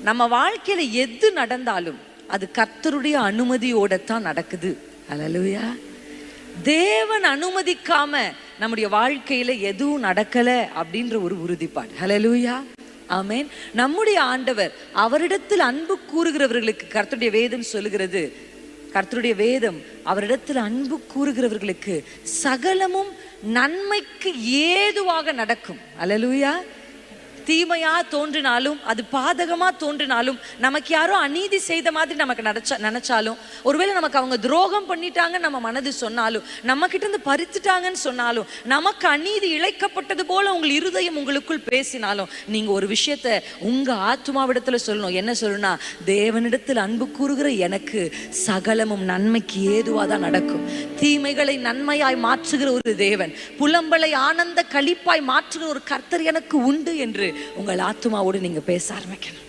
நம்ம வாழ்க்கையில எது நடந்தாலும் அது கர்த்தருடைய அனுமதியோட தான் நடக்குது. அல்லேலூயா. தேவன் அனுமதிக்காம நம்முடைய வாழ்க்கையில எதுவும் நடக்கல அப்படின்ற ஒரு உறுதிப்பாடு. அல்லேலூயா. ஆமென். நம்முடைய ஆண்டவர் அவரிடத்தில் அன்பு கூறுகிறவர்களுக்கு கர்த்தருடைய வேதம் சொல்லுகிறது, கர்த்தருடைய வேதம் அவரிடத்தில் அன்பு கூறுகிறவர்களுக்கு சகலமும் நன்மைக்கு ஏதுவாக நடக்கும். அல்லேலூயா. தீமையா தோன்றினாலும், அது பாதகமா தோன்றினாலும், நமக்கு யாரோ அநீதி செய்த மாதிரி நமக்கு நினைச்சாலும், ஒருவேளை நமக்கு அவங்க துரோகம் பண்ணிட்டாங்கன்னு நம்ம மனது சொன்னாலும், நம்ம கிட்ட இருந்து பறித்துட்டாங்கன்னு சொன்னாலும், நமக்கு அநீதி இழைக்கப்பட்டது போல உங்கள் இருதயம் உங்களுக்குள் பேசினாலும், நீங்க ஒரு விஷயத்த உங்க ஆத்மாவிடத்துல சொல்லணும். என்ன சொல்லணும்னா, தேவனிடத்தில் அன்பு கூறுகிற எனக்கு சகலமும் நன்மைக்கு ஏதுவா தான் நடக்கும். தீமைகளை நன்மையாய் மாற்றுகிற ஒரு தேவன், புலம்பலை ஆனந்த களிப்பாய் மாற்றுகிற ஒரு கர்த்தர் எனக்கு உண்டு என்று உங்கள் ஆத்துமாவோடு நீங்க பேச ஆரம்பிக்கணும்.